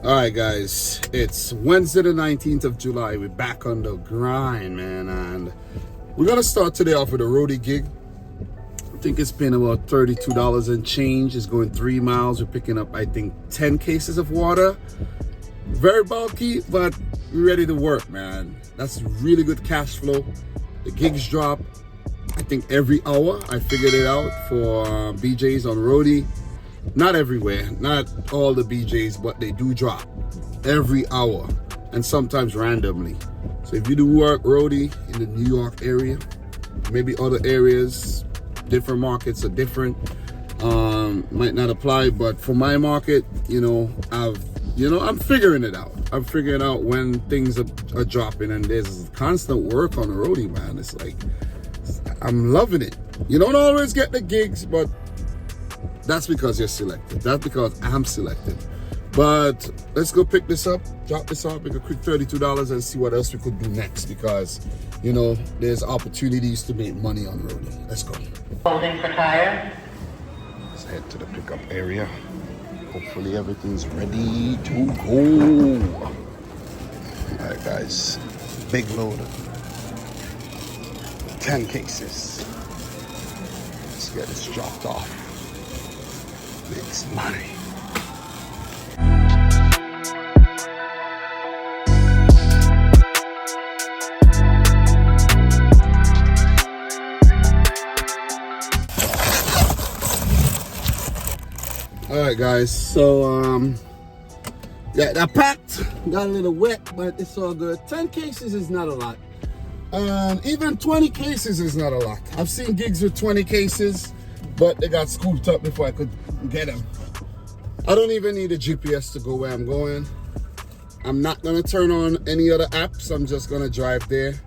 All right, guys, it's Wednesday the 19th of July. We're back on the grind, man, and we're gonna start today off with a roadie gig. I think it's been about $32 and change. It's going 3 miles. We're picking up, I think, 10 cases of water. Very bulky, but we're ready to work, man. That's really good cash flow. The gigs drop, I think, every hour. I figured it out for BJs on roadie. Not everywhere, not all the BJs, but they do drop every hour and sometimes randomly. So if you do work roadie in the New York area, maybe other areas, different markets are different, might not apply, but for my market, I'm figuring it out. I'm figuring out when things are dropping, and there's constant work on the roadie, man. It's like, I'm loving it. You don't always get the gigs, but that's because you're selected. That's because I'm selected. But let's go pick this up, drop this off, make a quick $32 and see what else we could do next, because, there's opportunities to make money on roadie. Let's go. Holding for tire. Let's head to the pickup area. Hopefully everything's ready to go. All right, guys, big load. 10 cases. Let's get this dropped off. Make some money. All right, guys, so yeah, that packed, got a little wet, but it's all good. 10 cases is not a lot, and even 20 cases is not a lot. I've seen gigs with 20 cases, but they got scooped up before I could get them. I don't even need a GPS to go where I'm going. I'm not gonna turn on any other apps. I'm just gonna drive there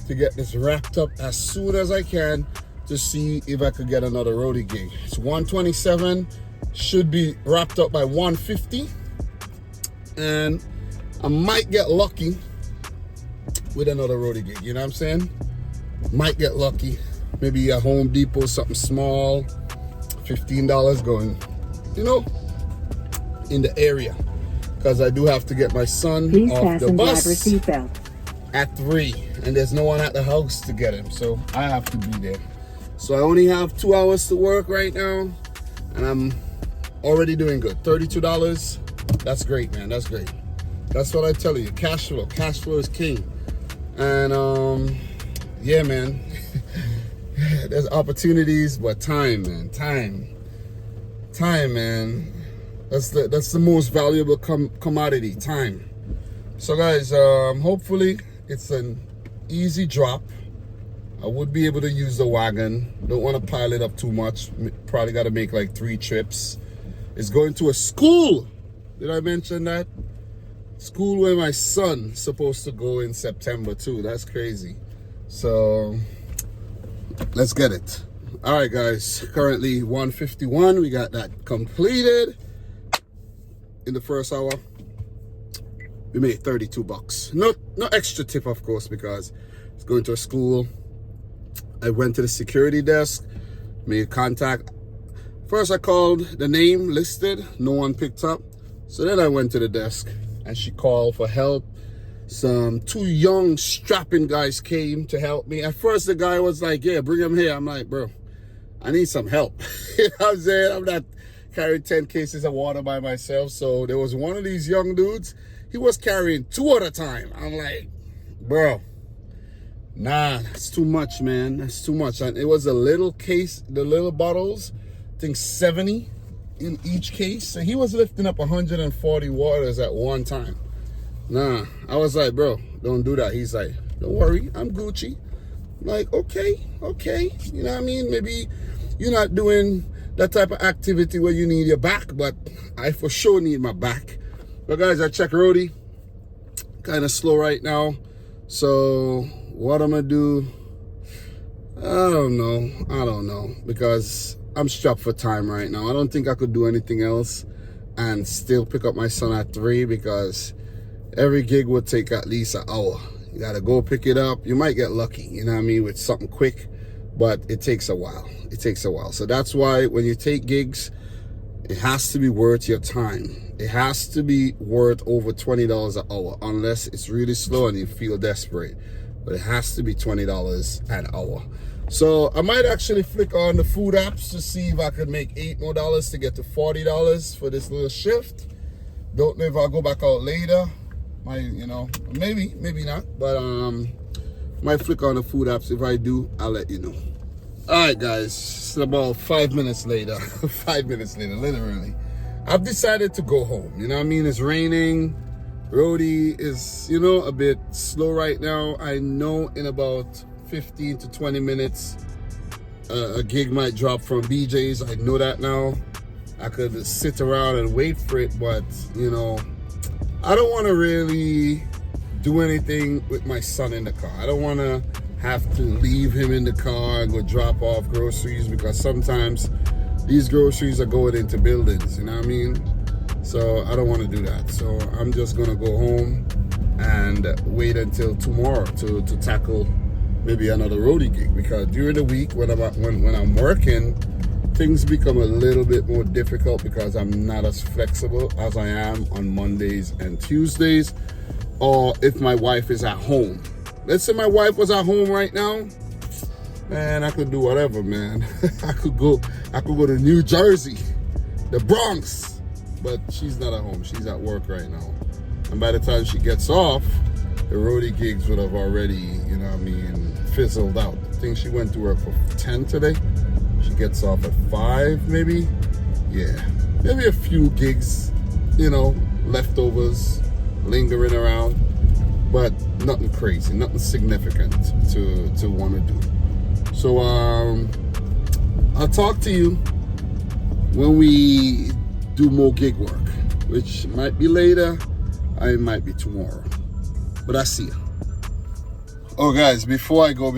to get this wrapped up as soon as I can to see if I could get another roadie gig. It's 127, should be wrapped up by 150, and I might get lucky with another roadie gig, you know what I'm saying? Might get lucky. Maybe a Home Depot, something small, $15 going, in the area. Because I do have to get my son off the bus at 3. And there's no one at the house to get him. So I have to be there. So I only have 2 hours to work right now. And I'm already doing good. $32. That's great, man. That's great. That's what I tell you. Cash flow. Cash flow is king. And yeah, man. There's opportunities, but time, man. Time, man. That's the most valuable commodity, time. So guys, hopefully it's an easy drop. I would be able to use the wagon. Don't want to pile it up too much. Probably got to make like 3 trips. It's going to a school. Did I mention that? School where my son's supposed to go in September too. That's crazy. So let's get it. All right, guys, currently 151. We got that completed in the first hour. We made $32. No extra tip, of course, because it's going to a school. I went to the security desk, made contact. First I called the name listed, no one picked up. So then I went to the desk and she called for help. Some 2 young strapping guys came to help me. At first the guy was like, yeah, bring him here. I'm like, bro, I need some help. You know what I'm saying? I'm not carrying 10 cases of water by myself. So there was one of these young dudes. He was carrying 2 at a time. I'm like, bro, nah, that's too much, man. That's too much. And it was a little case, the little bottles, I think 70 in each case. So he was lifting up 140 waters at one time. Nah, I was like, bro, don't do that. He's like, don't worry, I'm Gucci. I'm like, okay. You know what I mean? Maybe you're not doing that type of activity where you need your back, but I for sure need my back. But guys, I check roadie. Kind of slow right now. So what I'm gonna do, I don't know, because I'm strapped for time right now. I don't think I could do anything else and still pick up my son at 3, because every gig would take at least an hour. You gotta go pick it up. You might get lucky, you know what I mean, with something quick, but it takes a while. So that's why when you take gigs, it has to be worth your time. It has to be worth over $20 an hour, unless it's really slow and you feel desperate. But it has to be $20 an hour. So I might actually flick on the food apps to see if I could make $8 more to get to $40 for this little shift. Don't know if I'll go back out later. Maybe not. But might flick on the food apps. If I do, I'll let you know. Alright guys, it's about 5 minutes later. 5 minutes later, literally. I've decided to go home. You know what I mean? It's raining. Roadie is, a bit slow right now. I know in about 15 to 20 minutes, a gig might drop from BJ's. I know that now. I could sit around and wait for it, but, I don't want to really do anything with my son in the car. I don't want to have to leave him in the car and go drop off groceries, because sometimes these groceries are going into buildings, you know what I mean? So I don't want to do that. So I'm just going to go home and wait until tomorrow to tackle maybe another roadie gig, because during the week when I'm working, things become a little bit more difficult because I'm not as flexible as I am on Mondays and Tuesdays, or if my wife is at home. Let's say my wife was at home right now, man, I could do whatever, man. I could go to New Jersey, the Bronx, but she's not at home. She's at work right now. And by the time she gets off, the roadie gigs would have already, fizzled out. I think she went to work for 10 today. She gets off at 5, maybe. Yeah, maybe a few gigs, leftovers lingering around, but nothing crazy, nothing significant to want to do. So I'll talk to you when we do more gig work, which might be later, it might be tomorrow, but I see you. Oh guys, before I go,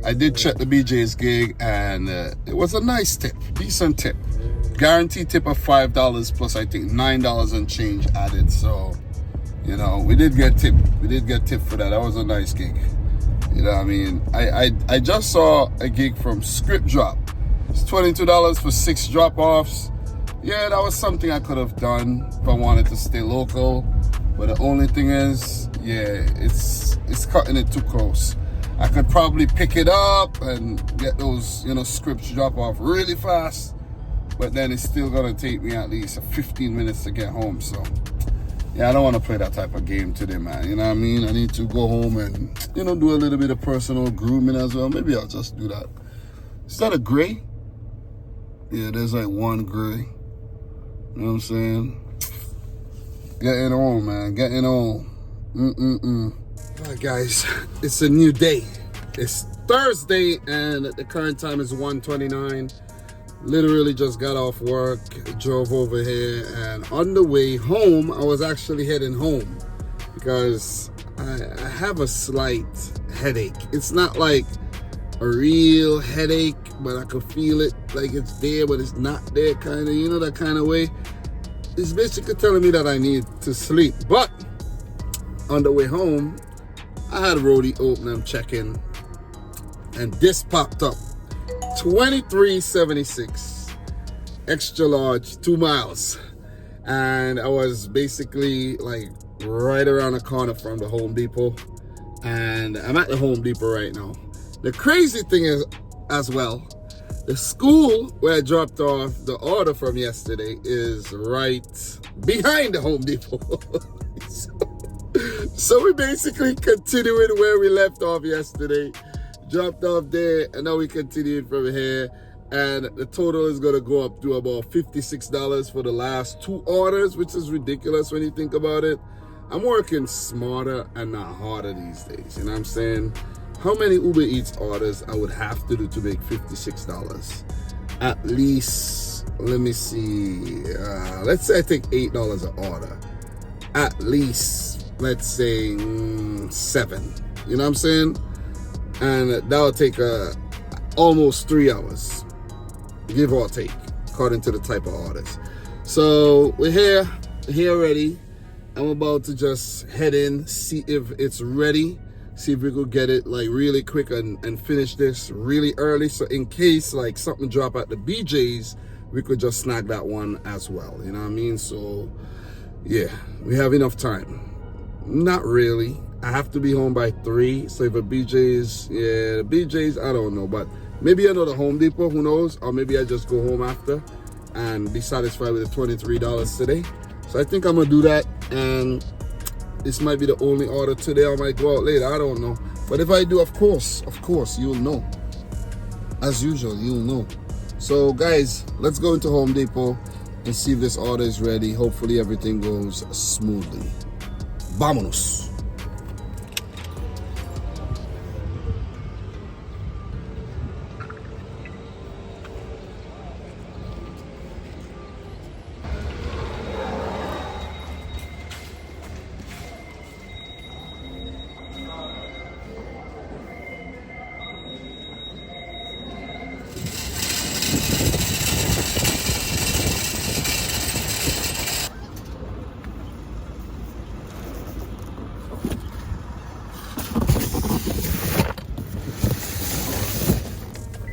I did check the BJ's gig, and it was a nice tip, decent tip. Guaranteed tip of $5 plus I think $9 and change added. So, we did get tip. We did get tip for that. That was a nice gig. You know what I mean? I just saw a gig from Script Drop. It's $22 for 6 drop-offs. Yeah, that was something I could have done if I wanted to stay local. But the only thing is, yeah, it's cutting it too close. I could probably pick it up and get those, scripts drop off really fast. But then it's still gonna take me at least 15 minutes to get home. So, yeah, I don't want to play that type of game today, man. You know what I mean? I need to go home and, do a little bit of personal grooming as well. Maybe I'll just do that. Is that a gray? Yeah, there's like one gray. You know what I'm saying? Getting on, man. Getting on. All right, guys. It's a new day. It's Thursday, and the current time is 1:29. Literally just got off work, drove over here, and on the way home, I was actually heading home because I have a slight headache. It's not like a real headache, but I could feel it like it's there, but it's not there, kind of, that kind of way. It's basically telling me that I need to sleep. But on the way home, I had roadie open, I'm checking, and this popped up. $23.76, extra large, 2 miles. And I was basically like right around the corner from the Home Depot. And I'm at the Home Depot right now. The crazy thing is, as well, the school where I dropped off the order from yesterday is right behind the Home Depot. So we basically continuing where we left off yesterday. Dropped off there, and now we continued from here. And the total is gonna go up to about $56 for the last 2 orders, which is ridiculous when you think about it. I'm working smarter and not harder these days, you know what I'm saying? How many Uber Eats orders I would have to do to make $56? At least, let me see, let's say I take $8 an order. At least, let's say 7, you know what I'm saying? And that'll take almost 3 hours, give or take, according to the type of orders. So we're here already. I'm about to just head in, see if it's ready See if we could get it like really quick and finish this really early. So in case like something drop at the BJ's, we could just snag that one as well. You know what I mean? So yeah, we have enough time. Not really. I have to be home by 3. So if a BJ's, yeah, the BJ's, I don't know. But maybe another Home Depot, who knows? Or maybe I just go home after and be satisfied with the $23 today. So I think I'm going to do that. And this might be the only order today. I might go out later. I don't know. But if I do, of course, you'll know. As usual, you'll know. So guys, let's go into Home Depot and see if this order is ready. Hopefully everything goes smoothly. Vámonos.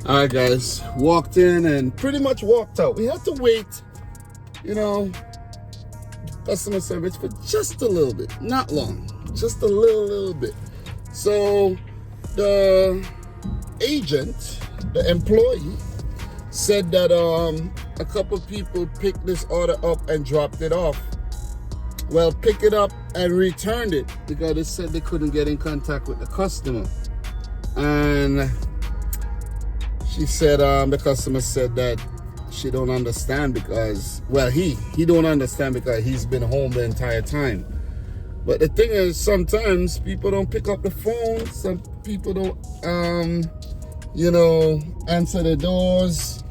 All right, guys, walked in and pretty much walked out. We had to wait, you know, customer service for just a little bit, not long, just a little bit. So the agent, the employee, said that a couple people picked this order up and dropped it off. Well, pick it up and returned it because they said they couldn't get in contact with the customer. And she said the customer said that she don't understand because, well, he don't understand because he's been home the entire time. But the thing is, sometimes people don't pick up the phone. Some people don't, you know, answer the doors.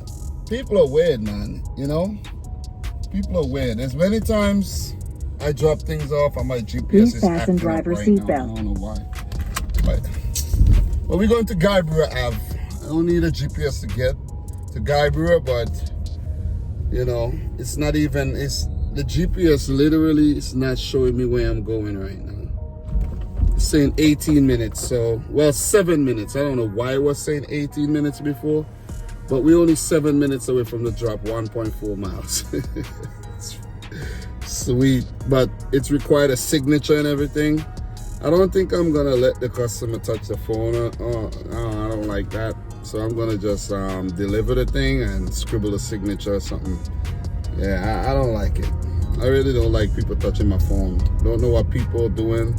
People are weird, man, you know? People are weird. There's many times I drop things off and my GPS is acting up right now. I don't know why. But we're going to Guybrush Ave. I don't need a GPS to get to Guybrush, but you know, it's not even, the GPS literally is not showing me where I'm going right now. It's saying 18 minutes, so, well, 7 minutes. I don't know why it was saying 18 minutes before, but we're only 7 minutes away from the drop, 1.4 miles. Sweet, but it's required a signature and everything. I don't think I'm gonna let the customer touch the phone. I don't like that. So I'm gonna just deliver the thing and scribble a signature or something. Yeah, I don't like it. I really don't like people touching my phone. Don't know what people are doing.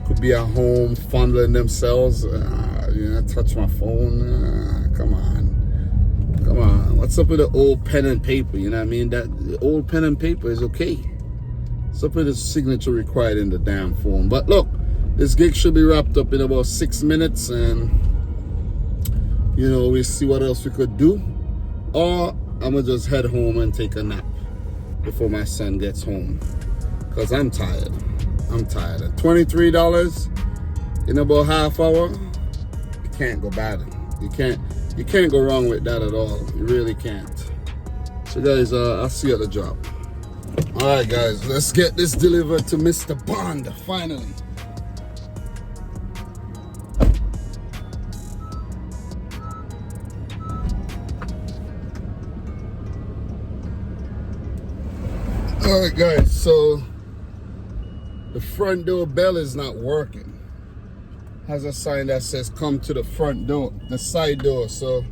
Could be at home fondling themselves. You know, touch my phone. Come on. What's up with the old pen and paper? You know what I mean? That the old pen and paper is okay. What's up with the signature required in the damn phone? But look, this gig should be wrapped up in about 6 minutes, and you know, we see what else we could do. Or I'm gonna just head home and take a nap before my son gets home. Cause I'm tired. At $23 in about half hour, you can't go bad. You can't go wrong with that at all. You really can't. So guys, I'll see you at the drop. All right, guys, let's get this delivered to Mr. Bond finally. All right, guys, so the front door bell is not working. Has a sign that says come to the front door, the side door. So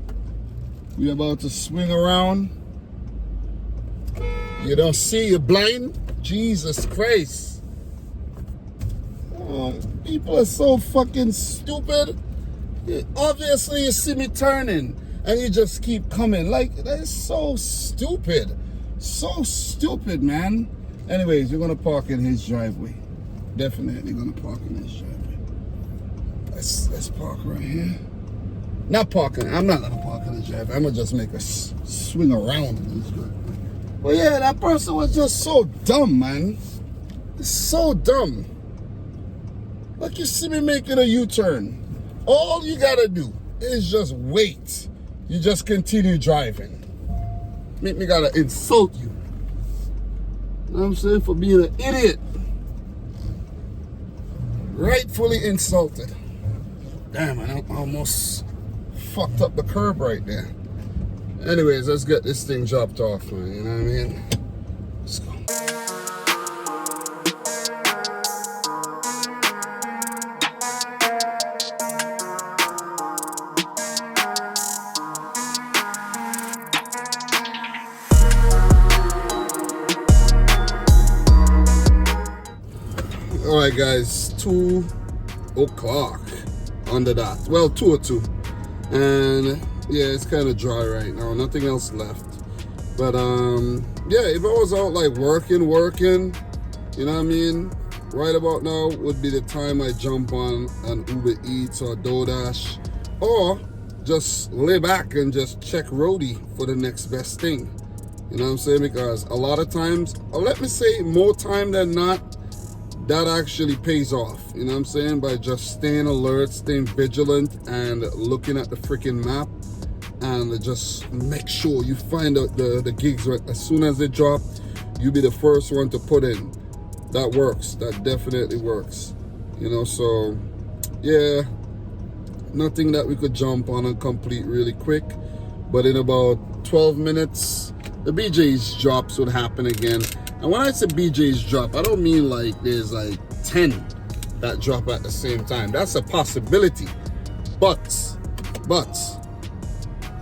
we're about to swing around. You don't see, you're blind? Jesus Christ. Oh, people are so fucking stupid. Obviously you see me turning and you just keep coming. Like, that is so stupid. So stupid, man. Anyways, we're gonna park in his driveway. Definitely gonna park in his driveway. Let's park right here. Not parking. I'm not gonna park in his driveway. I'm gonna just make a swing around in his driveway. But yeah, that person was just so dumb, man. So dumb. Like, you see me making a U-turn. All you gotta do is just wait. You just continue driving. Make me gotta insult you. You know what I'm saying? For being an idiot. Rightfully insulted. Damn, I almost fucked up the curb right there. Anyways, let's get this thing dropped off, man. You know what I mean? Let's go. All right, guys, 2 o'clock on the dot. Well, 2:02, and yeah, it's kind of dry right now. Nothing else left. But yeah, if I was out like working, you know what I mean? Right about now would be the time I jump on an Uber Eats or DoorDash, or just lay back and just check Roadie for the next best thing. You know what I'm saying? Because a lot of times, or let me say more time than not, that actually pays off, you know what I'm saying? By just staying alert, staying vigilant, and looking at the freaking map, and just make sure you find out the gigs right as soon as they drop. You be the first one to put in. That works. That definitely works. You know, so yeah, nothing that we could jump on and complete really quick. But in about 12 minutes, the BJ's drops would happen again. And when I say BJ's drop, I don't mean like there's like 10 that drop at the same time. That's a possibility. But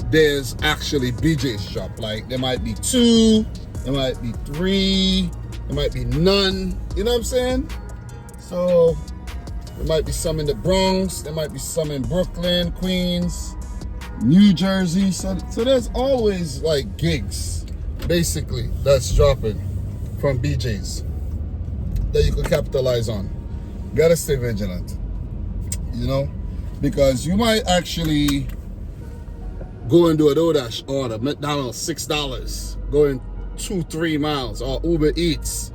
there's actually BJ's drop. Like there might be 2, there might be 3, there might be none. You know what I'm saying? So there might be some in the Bronx, there might be some in Brooklyn, Queens, New Jersey. So there's always like gigs, basically, that's dropping from BJ's that you could capitalize on. Gotta stay vigilant, you know, because you might actually go and do a DoorDash order, McDonald's $6, going 2-3 miles, or Uber Eats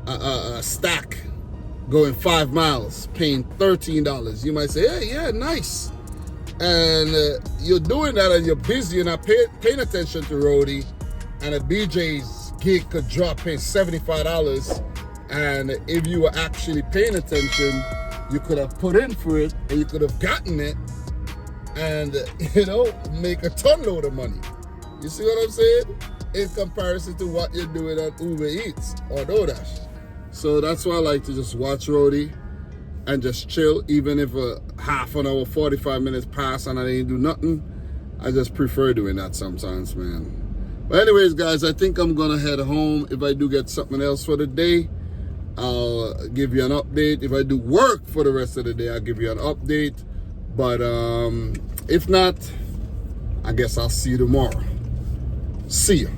a stack going 5 miles, paying $13. You might say, hey, yeah, nice. And you're doing that and you're busy and not paying attention to Roadie, and a BJ's gig could drop paying $75, and if you were actually paying attention, you could have put in for it and you could have gotten it and, you know, make a ton load of money. You see what I'm saying? In comparison to what you're doing on Uber Eats or DoorDash. So that's why I like to just watch Roadie and just chill, even if a half an hour, 45 minutes pass and I ain't do nothing. I just prefer doing that sometimes, man. But anyways, guys, I think I'm gonna head home. If I do get something else for the day, I'll give you an update. If I do work for the rest of the day, I'll give you an update. But if not, I guess I'll see you tomorrow. See ya.